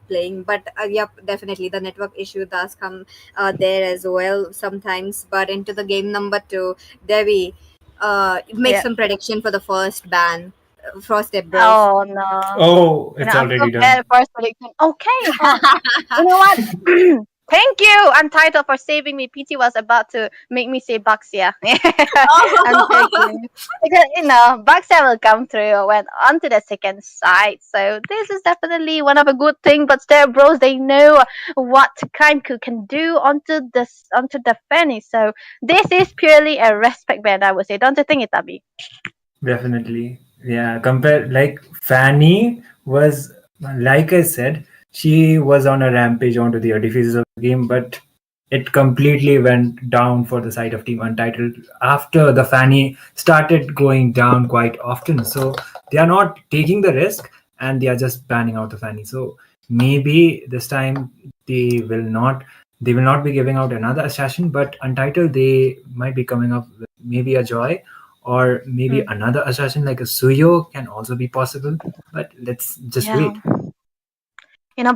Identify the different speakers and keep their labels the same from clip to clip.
Speaker 1: playing. But yep, definitely the network issue does come there as well sometimes. But into the game number 2, Devi, make
Speaker 2: Yeah.
Speaker 1: some prediction for the first ban for Step Bros.
Speaker 2: Oh no.
Speaker 3: Oh,
Speaker 2: You know,
Speaker 3: it's
Speaker 2: I'm so
Speaker 3: already done.
Speaker 2: bad at first prediction. Okay, you know what? Thank you, Untitled, for saving me. PT was about to make me say Baxia. I'm joking. Because, Baxia will come through when onto the second side. So this is definitely one of a good thing. But Step Bros, they know what Kainku can do onto the Fanny. So this is purely a respect band, I would say. Don't you think it, Abby?
Speaker 3: Definitely. Yeah, compare like Fanny was, like I said, she was on a rampage onto the early phases of the game, but it completely went down for the side of Team Untitled after the Fanny started going down quite often. So they are not taking the risk and they are just banning out the Fanny. So maybe this time they will not they will not be giving out another assassin, but Untitled they might be coming up with maybe a Joy or maybe
Speaker 2: Mm.
Speaker 3: another assassin like a Suyo can also be possible. But let's just
Speaker 2: Yeah.
Speaker 3: wait.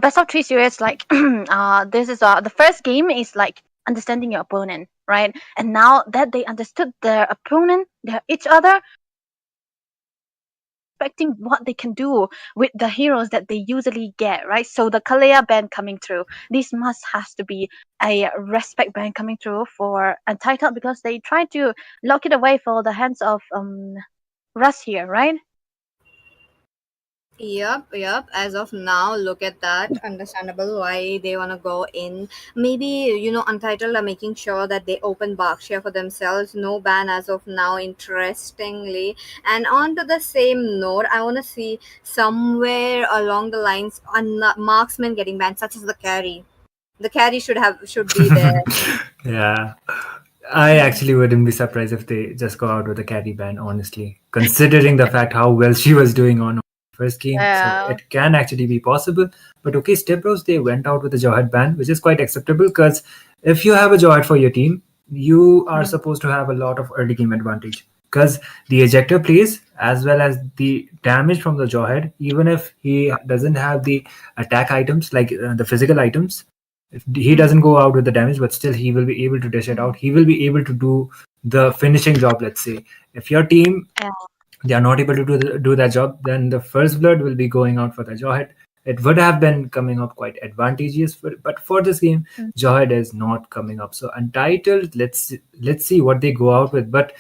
Speaker 2: Best of three series, like, this is the first game is like understanding your opponent, right? And now that they understood their opponent, their each other, expecting what they can do with the heroes that they usually get, right? So the Kalea band coming through, this must has to be a respect band coming through for Untitled, because they try to lock it away for the hands of Russ here, right?
Speaker 1: Yep, yep. As of now, look at that. Understandable why they want to go in. Maybe, Untitled are making sure that they open Berkshire for themselves. No ban as of now, interestingly. And on to the same note, I want to see somewhere along the lines on marksman getting banned, such as the carry. The carry should be there.
Speaker 3: Yeah. I actually wouldn't be surprised if they just go out with a carry ban, honestly, considering the fact how well she was doing on first game. So
Speaker 2: Yeah.
Speaker 3: it can actually be possible. But okay, StepBros, they went out with a Jawhead ban, which is quite acceptable because if you have a Jawhead for your team, you are
Speaker 2: Mm.
Speaker 3: supposed to have a lot of early game advantage. Because the ejector plays as well as the damage from the Jawhead, even if he doesn't have the attack items like the physical items, if he
Speaker 2: Mm.
Speaker 3: doesn't go out with the damage, but still he will be able to dish it out.
Speaker 2: Mm.
Speaker 3: He will be able to do the finishing job. Let's say if your team
Speaker 2: Yeah.
Speaker 3: they are not able to do that job, then the first blood will be going out for the Jawhead. It would have been coming up quite advantageous, but for this game,
Speaker 2: Mm.
Speaker 3: Jawhead is not coming up. So Untitled, let's see what they go out with. But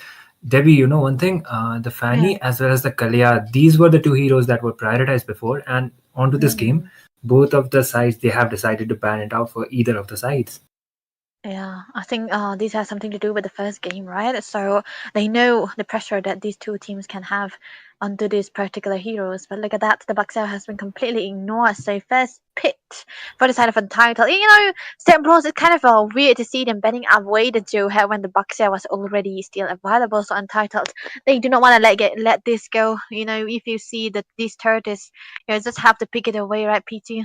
Speaker 3: Debbie, you know one thing, the
Speaker 2: Yeah.
Speaker 3: Fanny as well as the Kalia, these were the two heroes that were prioritized before, and onto this game,
Speaker 2: Mm.
Speaker 3: both of the sides they have decided to ban it out for either of the sides.
Speaker 2: Yeah, I think this has something to do with the first game, right? So they know the pressure that these two teams can have onto these particular heroes. But look at that, the Baxel has been completely ignored. So first pit for the side of Untitled. Step Bros, it's kind of weird to see them betting away the Joe when the Baxel was already still available. So Untitled, they do not want to let this go. If you see that this third is, just have to pick it away, right, PT?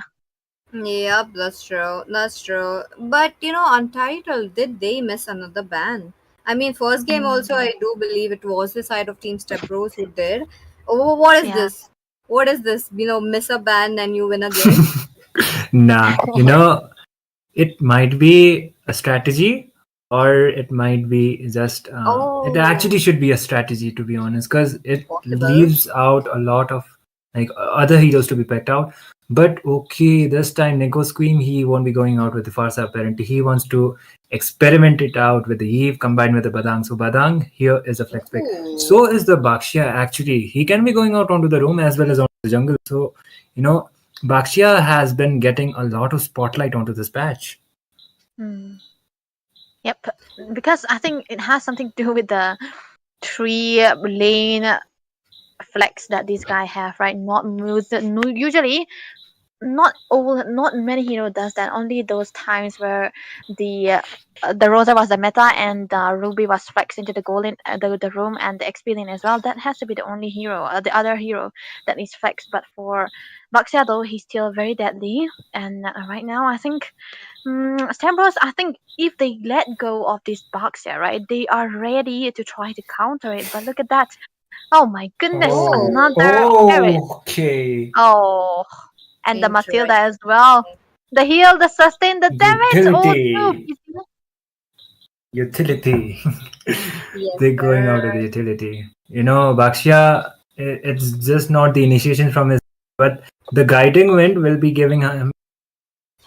Speaker 1: Yep, that's true. That's true. But Untitled, did they miss another ban? I mean, first game also,
Speaker 2: Mm,
Speaker 1: I do believe it was the side of Team Step Bros who did. Oh, what is
Speaker 2: yeah.
Speaker 1: this? What is this? Miss a ban and you win a game?
Speaker 3: Nah, it might be a strategy or it might be just it
Speaker 1: Oh,
Speaker 3: actually should be a strategy, to be honest, because it
Speaker 1: possible.
Speaker 3: leaves out a lot of like other heroes to be picked out. But okay, this time Nico Scream, he won't be going out with the Farsa. Apparently he wants to experiment it out with the Eve combined with the Badang. So Badang here is a flex pick,
Speaker 1: Ooh.
Speaker 3: so is the Bakshia. Actually he can be going out onto the room as well as onto the jungle. So you know Bakshia has been getting a lot of spotlight onto this patch.
Speaker 2: Mm. Yep, because I think it has something to do with the three lane flex that this guy have, right? Usually not many hero does that. Only those times where the Rosa was the meta and Ruby was flexed into the golden the room and the experience as well. That has to be the only hero, the other hero that is flexed. But for Baxia though, he's still very deadly. And right now, I think StepBros, I think if they let go of this Baxia, right, they are ready to try to counter it. But look at that! Oh my goodness,
Speaker 3: Oh,
Speaker 2: another
Speaker 1: Oh.
Speaker 2: carrot.
Speaker 3: okay.
Speaker 2: Oh. And the Matilda
Speaker 1: Interesting.
Speaker 2: as well. The heal, the sustain, the damage. Oh, no.
Speaker 3: Utility. Utility.
Speaker 1: Yes,
Speaker 3: They're going out of
Speaker 1: sir.
Speaker 3: the utility. Bakshia, it's just not the initiation from his, but the guiding wind will be giving him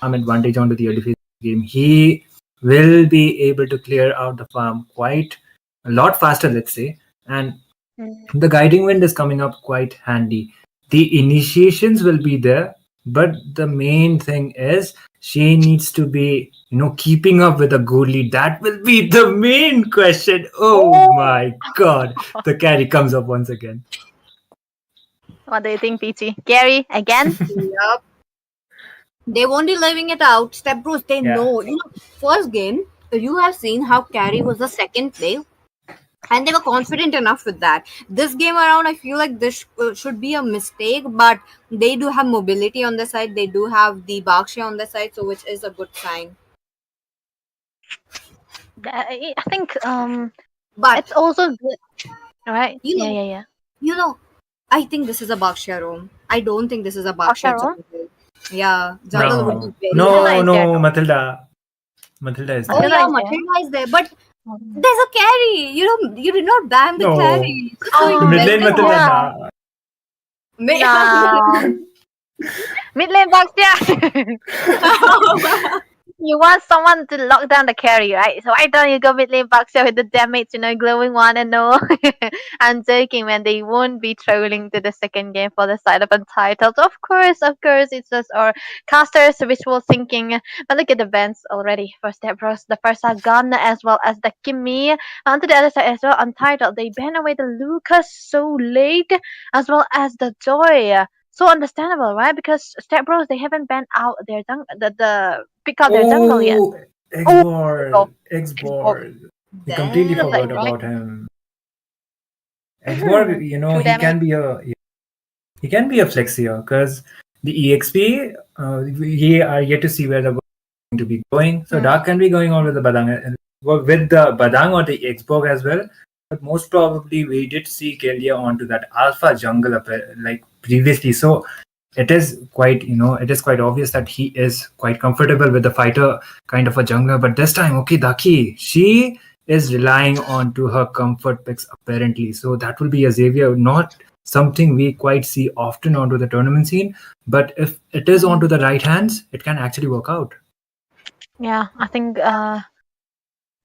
Speaker 3: farm advantage onto the early phase game. He will be able to clear out the farm quite a lot faster, let's say, and
Speaker 2: Mm.
Speaker 3: the guiding wind is coming up quite handy. The initiations will be there, but the main thing is she needs to be, keeping up with a good lead. That will be the main question. Oh
Speaker 2: Oh,
Speaker 3: my god, the carry comes up once again.
Speaker 2: what do you think, Peachy? Gary, again?
Speaker 1: Yup. They won't be leaving it out. StepBros, they
Speaker 3: Yeah.
Speaker 1: know. First game, you have seen how Carrie was the second play, and they were confident enough with that. This game around, I feel like this should be a mistake, but they do have mobility on the side. They do have the Bakshi on the side, so which is a good sign.
Speaker 2: I think
Speaker 1: But
Speaker 2: it's also good, right?
Speaker 1: you
Speaker 2: Yeah,
Speaker 1: know,
Speaker 2: yeah, yeah.
Speaker 1: you know, I think this is a Bakshia room. I don't think this is a Bakshia
Speaker 2: Osharon?
Speaker 1: jungle. Yeah, jungle would be
Speaker 3: No,
Speaker 1: very
Speaker 2: Matilda
Speaker 3: no,
Speaker 1: hard.
Speaker 2: is there
Speaker 3: no,
Speaker 2: though.
Speaker 3: Matilda. Matilda is
Speaker 1: Oh
Speaker 3: there.
Speaker 2: Matilda
Speaker 1: yeah,
Speaker 2: is there.
Speaker 1: Matilda is there, but
Speaker 2: Mm.
Speaker 1: there's a carry. You did not ban the
Speaker 3: No,
Speaker 1: carry. So
Speaker 3: the
Speaker 1: you
Speaker 3: mid
Speaker 2: Oh,
Speaker 3: lane
Speaker 1: melted
Speaker 3: Matilda,
Speaker 1: her.
Speaker 2: yeah.
Speaker 3: nah.
Speaker 2: No. Mid lane box, yeah. You want someone to lock down the carry, right? So why don't you go mid lane box with the damage, glowing one and no? I'm joking, man. They won't be trolling to the second game for the side of Untitled. Of course, it's just our casters visual thinking. But look at the bans already for StepBros. The first are gone as well as the Kimmy. Onto the other side as well, Untitled. They ban away the Lucas so late as well as the Joy. So understandable, right? Because StepBros they haven't banned out their the pick out their jungle yet.
Speaker 3: Oh,
Speaker 2: Oh, there we go.
Speaker 3: X-Borg,
Speaker 2: Xbox.
Speaker 3: X-Borg. We completely
Speaker 2: Still
Speaker 1: Damn.
Speaker 2: late,
Speaker 3: forgot
Speaker 2: right?
Speaker 3: about him.
Speaker 2: Mm-hmm.
Speaker 3: X-Borg,
Speaker 2: True
Speaker 3: he
Speaker 2: damage.
Speaker 3: can be a flexier because the EXP, we are yet to see where the world is going to be going. So
Speaker 2: Mm.
Speaker 3: Dark can be going on with the Badang, with the Badang or the Xborg as well. But most probably we did see Kelia onto that alpha jungle like previously. So it is quite obvious that he is quite comfortable with the fighter kind of a jungler. But this time, okay, Daki, she is relying on to her comfort picks apparently. So that will be a Xavier, not something we quite see often onto the tournament scene. But if it is onto the right hands, it can actually work out.
Speaker 2: Yeah, I think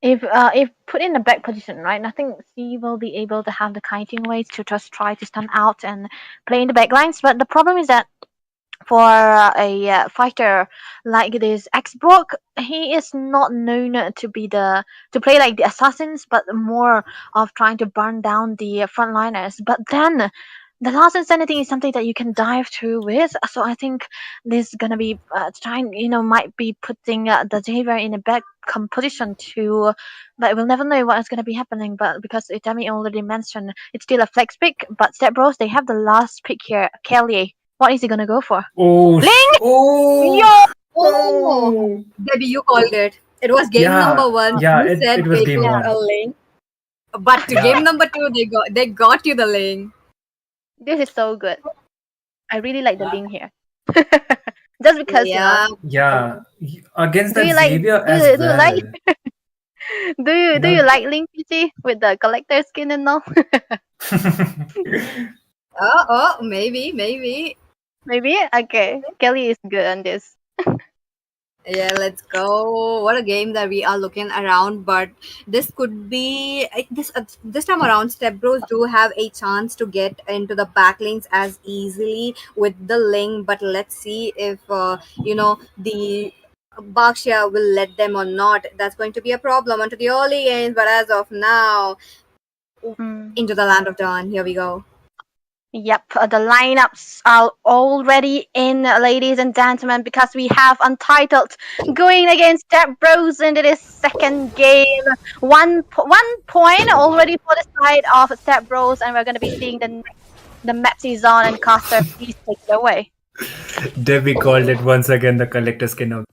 Speaker 2: if put in a back position, right, nothing C will be able to have the kiting ways to just try to stun out and play in the back lines. But the problem is that for a fighter like this Xborg, he is not known to play like the assassins, but more of trying to burn down the frontliners. But then the last insanity is something that you can dive through with. So I think this is gonna be trying, might be putting the Xavier in a bad composition to, but we'll never know what is gonna be happening. But because Itami already mentioned, it's still a flex pick. But Step Bros, they have the last pick here, Kelly. What is he gonna go for?
Speaker 3: Oh,
Speaker 2: Ling!
Speaker 3: oh,
Speaker 2: Yo!
Speaker 1: Oh,
Speaker 3: oh.
Speaker 1: Debbie, you called it. It was game
Speaker 3: Yeah,
Speaker 1: number one.
Speaker 3: yeah,
Speaker 1: You said
Speaker 3: it was
Speaker 1: it
Speaker 3: game
Speaker 1: was a
Speaker 3: one.
Speaker 1: link, but to
Speaker 3: Yeah.
Speaker 1: game number two, they got you the link.
Speaker 2: This is so good. I really like the Ling here. Just because,
Speaker 1: Yeah.
Speaker 3: Yeah, against
Speaker 2: do
Speaker 3: that
Speaker 2: you like
Speaker 3: Xavier
Speaker 2: do
Speaker 3: as
Speaker 2: you, do you like
Speaker 3: well.
Speaker 2: do you like Link PC with the collector skin and all?
Speaker 1: Oh, maybe.
Speaker 2: Maybe? Okay. Kelly is good on this.
Speaker 1: Yeah, let's go. What a game that we are looking around, but this could be this time around. Step Bros do have a chance to get into the backlinks as easily with the link, but let's see if the Bakshia will let them or not. That's going to be a problem onto the early games, but as of now,
Speaker 2: Mm.
Speaker 1: into the land of dawn. Here we go.
Speaker 2: Yep, the lineups are already in, ladies and gentlemen, because we have Untitled going against Step Bros into this second game. One point already for the side of Step Bros, and we're going to be seeing the map season and caster. Please take it away.
Speaker 3: Debbie called it once again the collector skin of.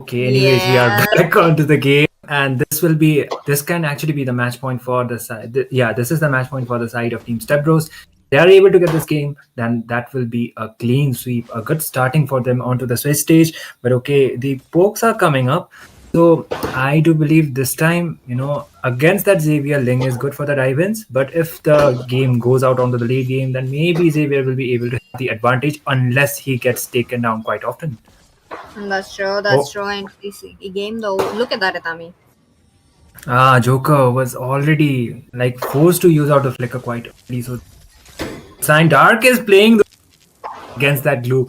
Speaker 3: Okay, anyways, we are
Speaker 1: Yeah.
Speaker 3: back onto the game, and this can actually be the match point for the side. Yeah, this is the match point for the side of Team StepBros. they are able to get this game, then that will be a clean sweep, a good starting for them onto the Swiss stage. But okay, the pokes are coming up. So I do believe this time, against that Xavier, Ling is good for the dive-ins. But if the game goes out onto the late game, then maybe Xavier will be able to have the advantage unless he gets taken down quite often.
Speaker 1: And that's true. That's
Speaker 3: Oh,
Speaker 1: true. In this game, though, look at that, Itami.
Speaker 3: Joker was already like forced to use out the flicker quite early. So Sign Dark is playing against that glue.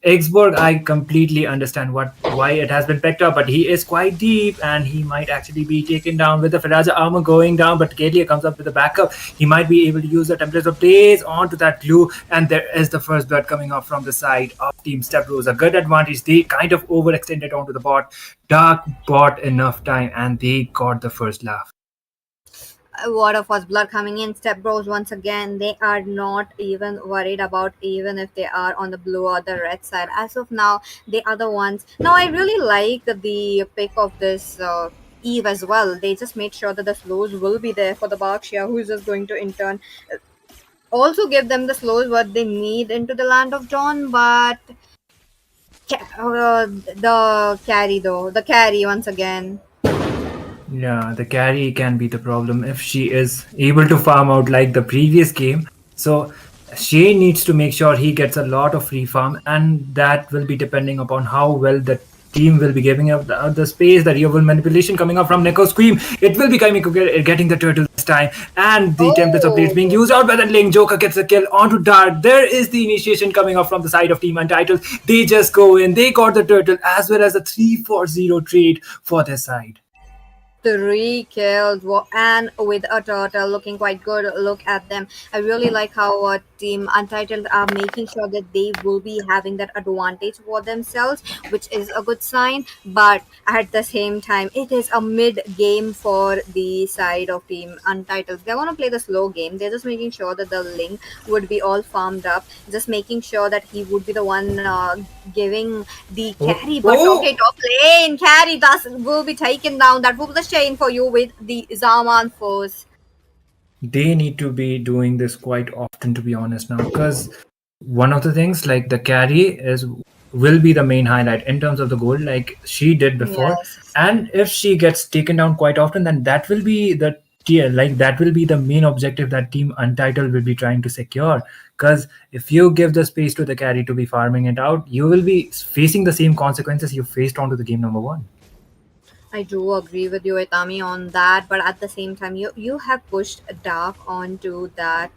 Speaker 3: Xborg, I completely understand why it has been picked up, but he is quite deep and he might actually be taken down with the Faraja armor going down. But Kalia comes up with a backup. He might be able to use the templates of days onto that glue, and there is the first blood coming up from the side of Team StepBros. A good advantage. They kind of overextended onto the bot. Dark bought enough time and they got the first laugh.
Speaker 1: Word of was blood coming in. Step Bros once again, they are not even worried about even if they are on the blue or the red side. As of now, they are the ones. Now I really like the pick of this Eve as well. They just made sure that the slows will be there for the Bakshia, who is just going to in turn also give them the slows what they need into the land of Dawn. But the carry though, the carry once again.
Speaker 3: Yeah, the carry can be the problem if she is able to farm out like the previous game. So Shane needs to make sure he gets a lot of free farm, and that will be depending upon how well the team will be giving up the space, the real manipulation coming up from Neko Scream. It will be getting the turtle this time, and the templates of blades being
Speaker 1: Oh.
Speaker 3: used out by the Ling. Joker gets a kill onto Dark. There is the initiation coming up from the side of Team Untitled. They just go in, they got the turtle as well as the 3-4-0 trade for their side.
Speaker 1: Three kills and with a turtle looking quite good. Look at them. I really like how team Untitled are making sure that they will be having that advantage for themselves, which is a good sign. But at the same time, it is a mid game for the side of team Untitled. They want to play the slow game. They're just making sure that the Link would be all farmed up, just making sure that he would be the one giving the
Speaker 3: Oh,
Speaker 1: carry. But okay,
Speaker 3: oh,
Speaker 1: top lane carry does will be taken down. That will be the chain for you with the Zaman force.
Speaker 3: they need to be doing this quite often, to be honest now, because one of the things like the carry is will be the main highlight in terms of the gold like she did before.
Speaker 1: Yes.
Speaker 3: And if she gets taken down quite often, then that will be the tier, like that will be the main objective that Team Untitled will be trying to secure. Because if you give the space to the carry to be farming it out, you will be facing the same consequences you faced onto the game number one.
Speaker 1: I do agree with you, Itami, on that. But at the same time, you have pushed Dark onto that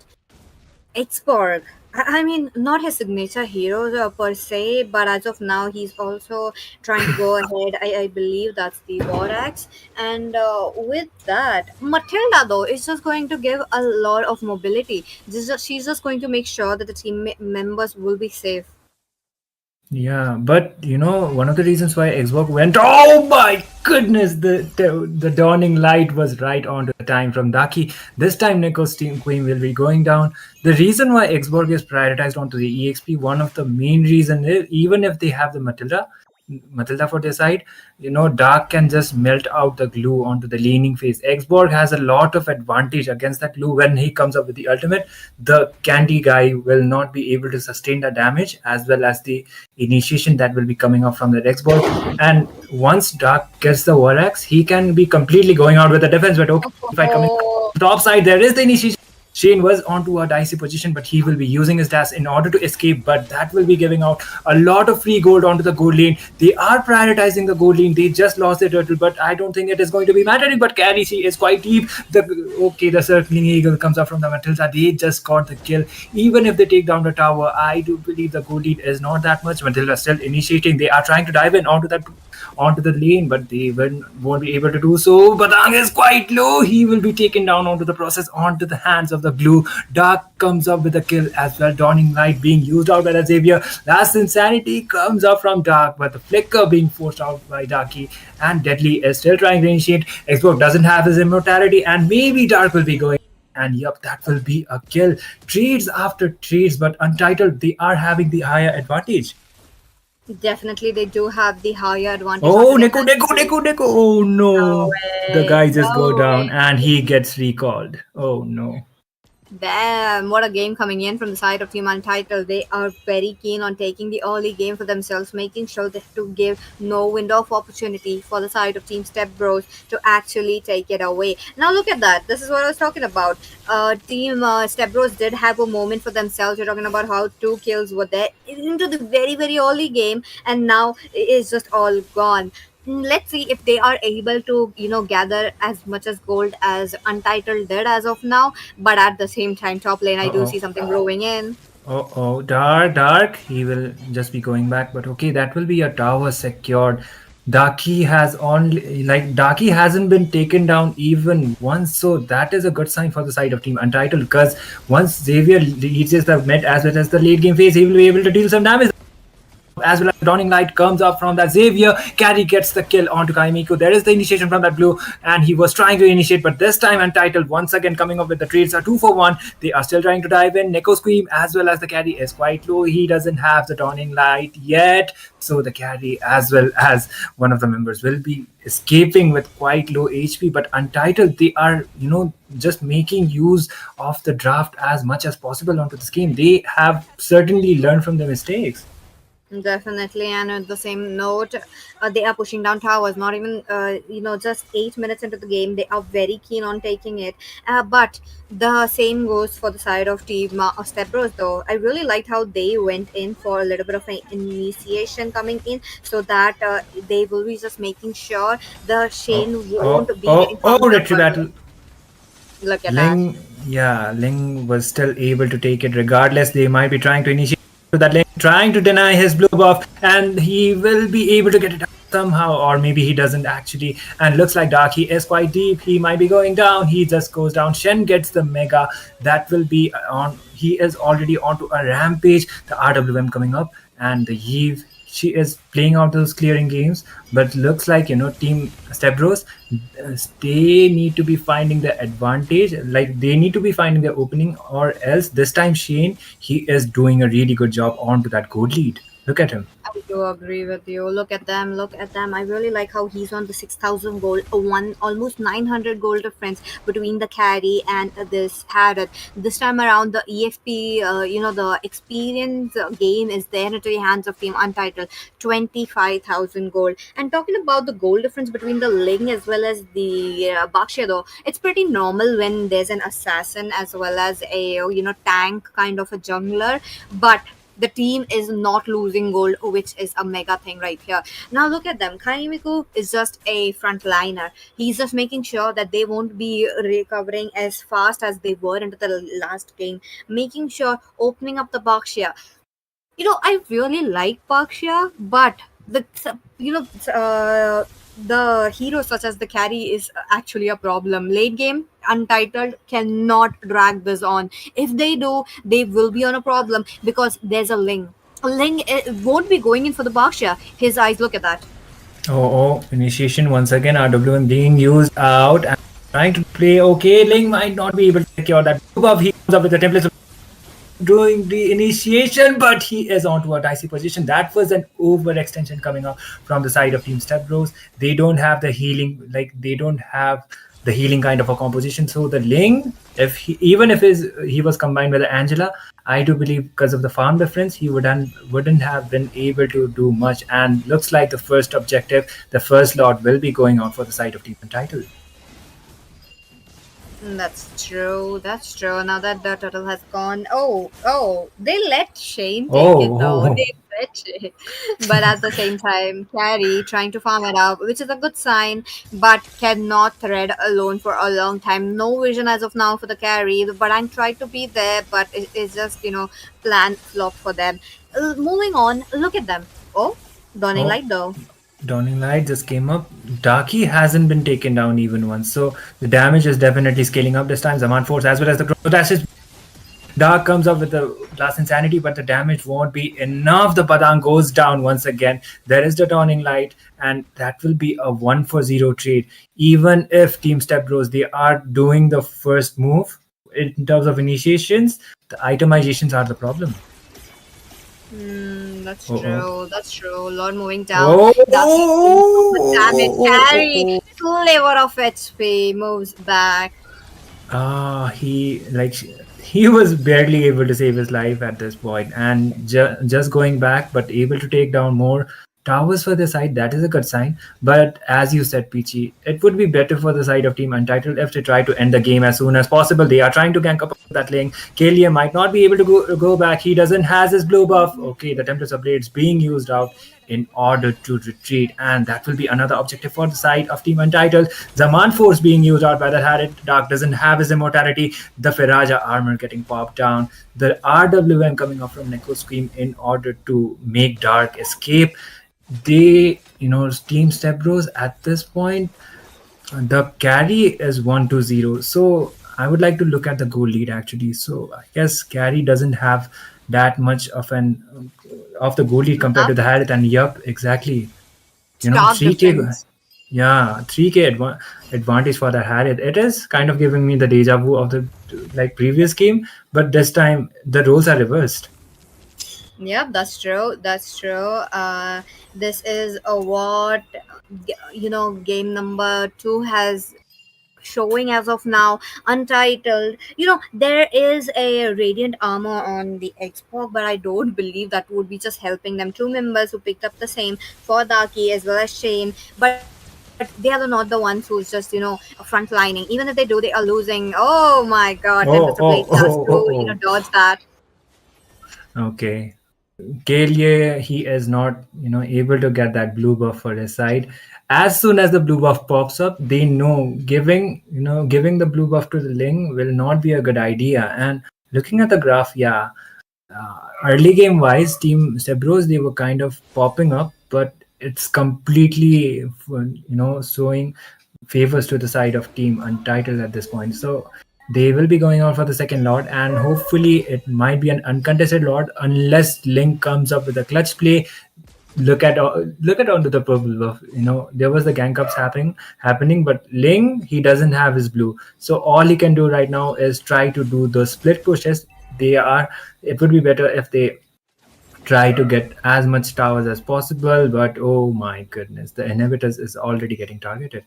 Speaker 1: Exborg. I mean, not his signature hero per se, but as of now, he's also trying to go ahead. I believe that's the Borax. And with that, Matilda, though, is just going to give a lot of mobility. She's just going to make sure that the team members will be safe.
Speaker 3: Yeah, but one of the reasons why Xbox went, oh my goodness, the dawning light was right on the time from Daki. This time, Nico's team queen will be going down. The reason why Xborg is prioritized onto the EXP, one of the main reason is even if they have the Matilda for their side, Dark can just melt out the glue onto the leaning phase. Xborg has a lot of advantage against that glue when he comes up with the ultimate. The candy guy will not be able to sustain the damage as well as the initiation that will be coming up from the Xborg. And once Dark gets the Warax, he can be completely going out with the defense. But okay, if I come in
Speaker 1: Oh,
Speaker 3: the top side, there is the initiation. Shane was onto a dicey position, but he will be using his dash in order to escape. But that will be giving out a lot of free gold onto the gold lane. They are prioritizing the gold lane. They just lost their turtle, but I don't think it is going to be mattering. But carry, she is quite deep. The circling eagle comes up from the Matilda. They just got the kill. Even if they take down the tower, I do believe the gold lead is not that much. Matilda still initiating. They are trying to dive in onto the lane, but they won't be able to do so. Badang is quite low. He will be taken down onto the process, onto the hands of the glue. Dark comes up with a kill as well. Dawning Light being used out by the Xavier. Last Insanity comes up from Dark, but the flicker being forced out by Darky. And Deadly is still trying to initiate. Xbox doesn't have his immortality, and maybe Dark will be going. And yup, that will be a kill. Trades after trades, but Untitled, they are having the higher advantage.
Speaker 1: definitely, they do have the higher advantage onto
Speaker 3: Oh,
Speaker 1: their
Speaker 3: Neko, Neko,
Speaker 1: hands.
Speaker 3: Neko, Neko. Oh
Speaker 1: No
Speaker 3: no. The
Speaker 1: way.
Speaker 3: guy just go
Speaker 1: No
Speaker 3: down
Speaker 1: way.
Speaker 3: and he gets recalled. Oh no.
Speaker 1: Damn, what a game coming in from the side of Team Untitled. They are very keen on taking the early game for themselves, making sure that to give no window of opportunity for the side of Team Step Bros to actually take it away. Now look at that. This is what I was talking about. Team Step Bros did have a moment for themselves. We're talking about how two kills were there into the very, very early game, and now it's just all gone. Let's see if they are able to gather as much as gold as Untitled did as of now, but at the same time, top lane, I do
Speaker 3: Uh-oh.
Speaker 1: see something growing in.
Speaker 3: Oh, dark. He will just be going back, but okay, that will be a tower secured. Daki hasn't been taken down even once, so that is a good sign for the side of Team Untitled. Because once Xavier reaches the mid as well as the late game phase, he will be able to deal some damage. As well as the Dawning Light comes up from that Xavier. Carry gets the kill onto Kaimiku. There is the initiation from that blue, and he was trying to initiate, but this time Untitled once again coming up with the trades are 2 for 1. They are still trying to dive in. Neko Scream as well as the carry is quite low. He doesn't have the Dawning Light yet, so the carry as well as one of the members will be escaping with quite low HP. But Untitled, they are just making use of the draft as much as possible onto this game. They have certainly learned from their mistakes.
Speaker 1: Definitely, and at the same note, they are pushing down towers. Not even, just 8 minutes into the game, they are very keen on taking it. But the same goes for the side of Team Step Bros. Though I really liked how they went in for a little bit of an initiation coming in, so that they will be just making sure the
Speaker 3: Oh,
Speaker 1: Shane
Speaker 3: oh,
Speaker 1: won't be
Speaker 3: oh,
Speaker 1: getting
Speaker 3: oh,
Speaker 1: farmed up.
Speaker 3: retry battle.
Speaker 1: Look at that.
Speaker 3: Ling, yeah, Ling was still able to take it regardless. They might be trying to initiate to that Ling, trying to deny his blue buff, and he will be able to get it out somehow, or maybe he doesn't actually. And looks like Darky is quite deep. He might be going down. He just goes down. Shen gets the mega. That will be on. He is already onto a rampage. The RWM coming up, and the Eve. She is playing out those clearing games, but looks like Team Stepbros, they need to be finding the advantage. Like they need to be finding the opening, or else this time Shane, he is doing a really good job onto that gold lead. Look at him.
Speaker 1: I do agree with you. Look at them. Look at them. I really like how he's on the 6,000 gold, one almost 900 gold difference between the carry and this Harrod. This time around, the EXP, the experience game is there into the hands of Team Untitled. 25,000 gold. And talking about the gold difference between the Ling as well as the Baksha, though, it's pretty normal when there's an assassin as well as a tank kind of a jungler, but the team is not losing gold, which is a mega thing right here. Now look at them. Kaimiku is just a frontliner. He's just making sure that they won't be recovering as fast as they were into the last game, making sure opening up the Bakshia. I really like Bakshia, but the you know the heroes such as the carry is actually a problem. Late game, Untitled cannot drag this on. If they do, they will be on a problem because there's a Ling. Ling won't be going in for the Baksha. His eyes, look at that.
Speaker 3: Initiation once again. RWM being used out and trying to play. Okay, Ling might not be able to secure that buff. He comes up with the templates doing the initiation, but he is onto a dicey position. That was an overextension coming up from the side of Team Step Bros. They don't have the healing, like they don't have the healing kind of a composition. So the Ling, if he, even if he was combined with Angela, I do believe because of the farm difference, he wouldn't have been able to do much. And looks like the first objective, the first lot, will be going out for the side of Team Untitled.
Speaker 1: That's true. That's true. Now that the turtle has gone, they let Shane take it though.
Speaker 3: Oh,
Speaker 1: They let Shane. But at the same time, Carrie trying to farm it up, which is a good sign, but cannot thread alone for a long time. No vision as of now for the carry, but I'm trying to be there, but it's just plan flop for them. Moving on, look at them. Oh, Dawning
Speaker 3: oh.
Speaker 1: Light though.
Speaker 3: Dawning Light just came up. Darky hasn't been taken down even once. So the damage is definitely scaling up this time. Zaman Force as well as the Chrono Dash is. Dark comes up with the Blast Insanity, but the damage won't be enough. The Padang goes down once again. There is the Dawning Light, and that will be a 1-for-0 trade. Even if Team Step Bros, they are doing the first move in terms of initiations, the itemizations are the problem.
Speaker 1: That's
Speaker 3: Uh-oh.
Speaker 1: true. That's true. Lord moving down.
Speaker 3: Oh,
Speaker 1: Damage carry. Sliver of HP moves back.
Speaker 3: he like he was barely able to save his life at this point, and just going back but able to take down more towers for the side. That is a good sign. But as you said, Peachy, it would be better for the side of Team Untitled if they try to end the game as soon as possible. They are trying to gank up that lane. Kalia might not be able to go back. He doesn't has his blue buff. Okay, the Tempest of Blades being used out in order to retreat, and that will be another objective for the side of Team Untitled. Zaman Force being used out by the Harriet. Dark doesn't have his immortality. The Firaja armor getting popped down. The RWM coming up from Neko Scream in order to make Dark escape. They, Team StepBros at this point, the carry is 1-0. So I would like to look at the goal lead actually. So I guess carry doesn't have that much of the goal lead compared to
Speaker 1: Yep.
Speaker 3: the Harith. And yup, exactly.
Speaker 1: Stark
Speaker 3: 3K.
Speaker 1: difference.
Speaker 3: Yeah, 3K advantage for the Harith. It is kind of giving me the deja vu of the like previous game, but this time the roles are reversed.
Speaker 1: Yep, that's true. That's true. This is what game number two has showing as of now. Untitled, there is a radiant armor on the Xbox, but I don't believe that would be just helping them. Two members who picked up the same for Daki as well as Shane, but they are not the ones who's just frontlining. Even if they do, they are losing. Oh my god, Tempest of
Speaker 3: Oh,
Speaker 1: Blade
Speaker 3: oh,
Speaker 1: has
Speaker 3: oh,
Speaker 1: to
Speaker 3: oh, oh.
Speaker 1: dodge that.
Speaker 3: Okay. Kalie, he is not, able to get that blue buff for his side. As soon as the blue buff pops up, they know giving the blue buff to the Ling will not be a good idea. And looking at the graph, yeah, early game wise, Team StepBros they were kind of popping up, but it's completely showing favors to the side of Team Untitled at this point. So they will be going out for the second lot, and hopefully it might be an uncontested lot unless Link comes up with a clutch play. Look at onto the purple buff. There was the gank ups happening, but Ling he doesn't have his blue, so all he can do right now is try to do the split pushes. They are. It would be better if they try to get as much towers as possible, but oh my goodness, the inhibitors is already getting targeted.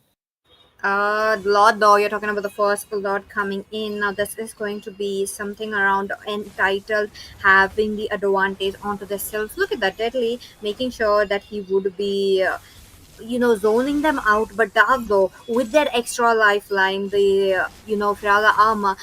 Speaker 1: Lord, though, you're talking about the first Lord coming in. Now, this is going to be something around entitled having the advantage onto the self. Look at that, Deadly, making sure that he would be. Zoning them out, but Dark though, with their extra lifeline, the Fraga armor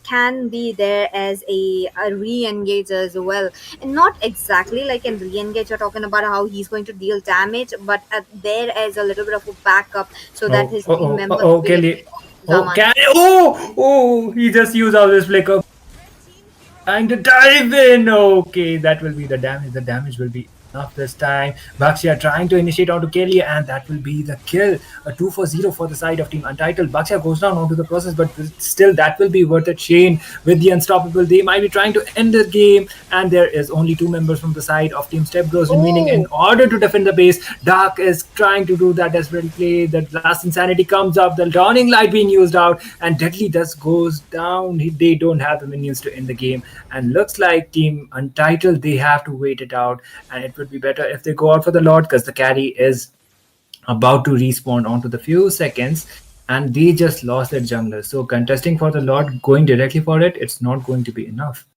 Speaker 1: can be there as a re-engage as well, and not exactly like in re-engage. You're talking about how he's going to deal damage, but there as a little bit of a backup so that
Speaker 3: Oh,
Speaker 1: his
Speaker 3: oh,
Speaker 1: team
Speaker 3: oh, oh,
Speaker 1: members will
Speaker 3: oh,
Speaker 1: be able
Speaker 3: Kelly.
Speaker 1: to
Speaker 3: Oh,
Speaker 1: Zaman.
Speaker 3: can he just used all this flicker trying to dive in. Okay, that will be the damage. The damage will be enough this time. Baxia trying to initiate onto Kelly, and that will be the kill. A 2 for 0 for the side of Team Untitled. Baxia goes down onto the process, but still, that will be worth it. Shane with the Unstoppable. They might be trying to end the game, and there is only two members from the side of Team StepBros remaining in
Speaker 1: Oh,
Speaker 3: order to defend the base. Dark is trying to do that desperate play. The last insanity comes up. The dawning light being used out, and Deadly dust goes down. They don't have the minions to end the game, and looks like Team Untitled they have to wait it out, and it would be better if they go out for the Lord because the carry is about to respawn onto the few seconds, and they just lost their jungler. So contesting for the Lord, going directly for it, it's not going to be enough.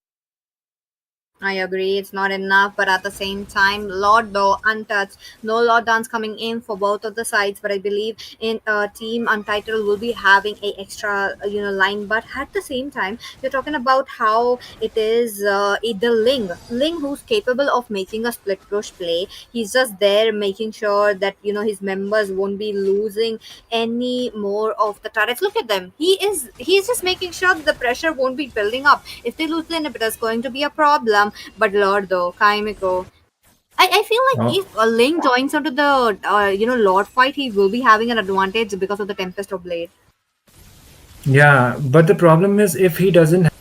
Speaker 1: I agree, it's not enough, but at the same time, Lord though untouched, no Lord dance coming in for both of the sides. But I believe in Team Untitled will be having a extra line. But at the same time, you're talking about how it is the Ling who's capable of making a split push play. He's just there making sure that his members won't be losing any more of the turrets. Look at them. He's just making sure that the pressure won't be building up. If they lose the inhibitor, it's going to be a problem. But Lord though, Kaimiko. I feel like
Speaker 3: Oh,
Speaker 1: if a Link joins onto the Lord fight, he will be having an advantage because of the Tempest of Blade.
Speaker 3: yeah, but the problem is if he doesn't have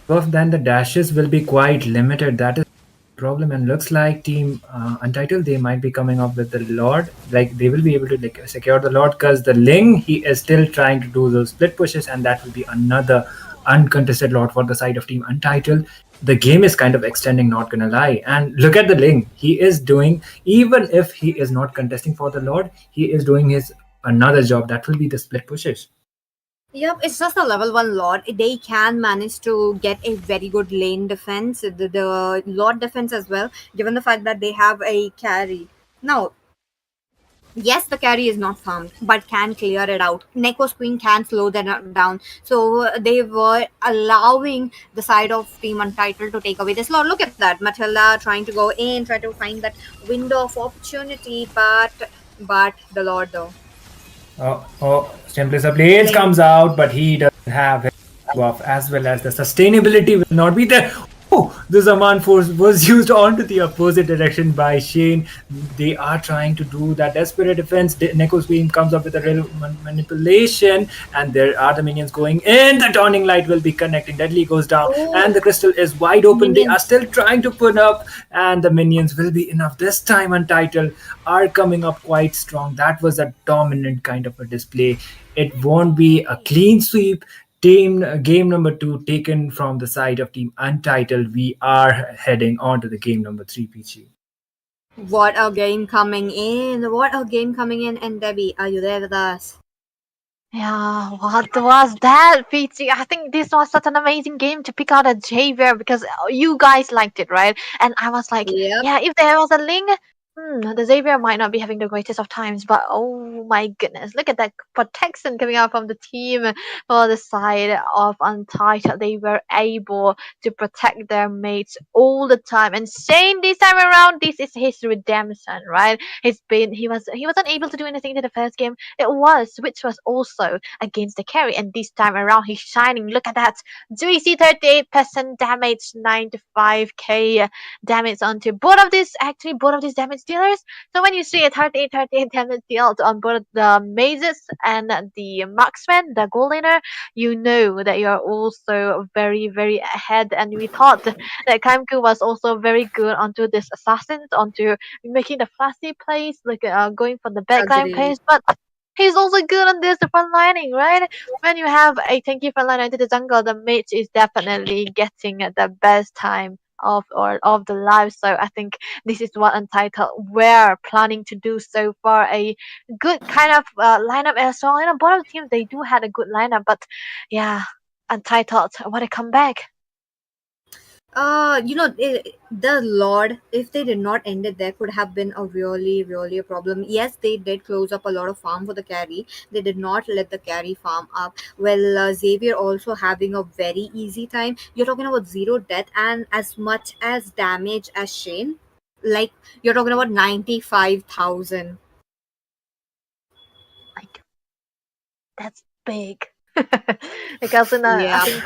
Speaker 3: buff, then the dashes will be quite limited. That is the problem, and looks like Team Untitled they might be coming up with the Lord. Like they will be able to like, secure the Lord because the Ling he is still trying to do those split pushes, and that will be another uncontested Lord for the side of Team Untitled. The game is kind of extending, not gonna lie. And look at the Ling. He is doing, even if he is not contesting for the Lord, he is doing his another job. That will be the split pushes.
Speaker 1: Yep, it's just a level 1 Lord. They can manage to get a very good lane defense, the Lord defense as well, given the fact that they have a carry. Now, yes, the carry is not farmed, but can clear it out. Neko's Queen can slow them down. So they were allowing the side of Team Untitled to take away this Lord. Look at that. Matilda trying to go in, try to find that window of opportunity, but the Lord though.
Speaker 3: Simply Blades
Speaker 1: Lane.
Speaker 3: comes out, but he doesn't have his buff as well as the sustainability will not be there. Oh, the Zaman force was used onto the opposite direction by Shane. They are trying to do that desperate defense. Neko's Queen comes up with a real manipulation, and there are the minions going in. The dawning light will be connecting. Deadly goes down, and
Speaker 1: Oh,
Speaker 3: the crystal is wide open. They are
Speaker 1: minions.
Speaker 3: still trying to put up, and the minions will be enough. This time, Untitled are coming up quite strong. That was a dominant kind of a display. It won't be a clean sweep. Team game number 2 taken from the side of Team Untitled. We are heading on to the game number 3, PG.
Speaker 1: What a game coming in. What a game coming in. And Debbie, are you there with us?
Speaker 2: Yeah, what was that, Peachy? I think this was such an amazing game to pick out a Javier because you guys liked it, right? And I was like,
Speaker 1: Yep.
Speaker 2: yeah, if there was a Ling, the Xavier might not be having the greatest of times, but oh my goodness, look at that protection coming out from the team for the side of Untitled. They were able to protect their mates all the time. And Shane, this time around, this is his redemption, right? He wasn't able to do anything in the first game. It was, which was also against the carry, and this time around he's shining. Look at that, juicy 38% damage, 95k damage onto both of these damage dealers. So when you see a 38 damage dealt on both the mazes and the marksman, the goal laner, you know that you're also very ahead. And we thought that Kaimku was also very good onto this assassins, onto making the flashy plays, like going for the backline
Speaker 1: Agreed.
Speaker 2: plays, but he's also good on this front lining, right? When you have a tanky front liner into the jungle, the mage is definitely getting the best time of the life. So I think this is what Untitled were planning to do so far. A good kind of lineup as well. You know, both of the teams they do had a good lineup, but yeah, Untitled, what a comeback!
Speaker 1: The Lord, if they did not end it, there could have been a really a problem. Yes, they did close up a lot of farm for the carry. They did not let the carry farm up. Well, Xavier also having a very easy time. You're talking about zero death and as much as damage as Shane. Like, you're talking about 95,000.
Speaker 2: Like that's big. Because in I
Speaker 1: Yeah.
Speaker 2: think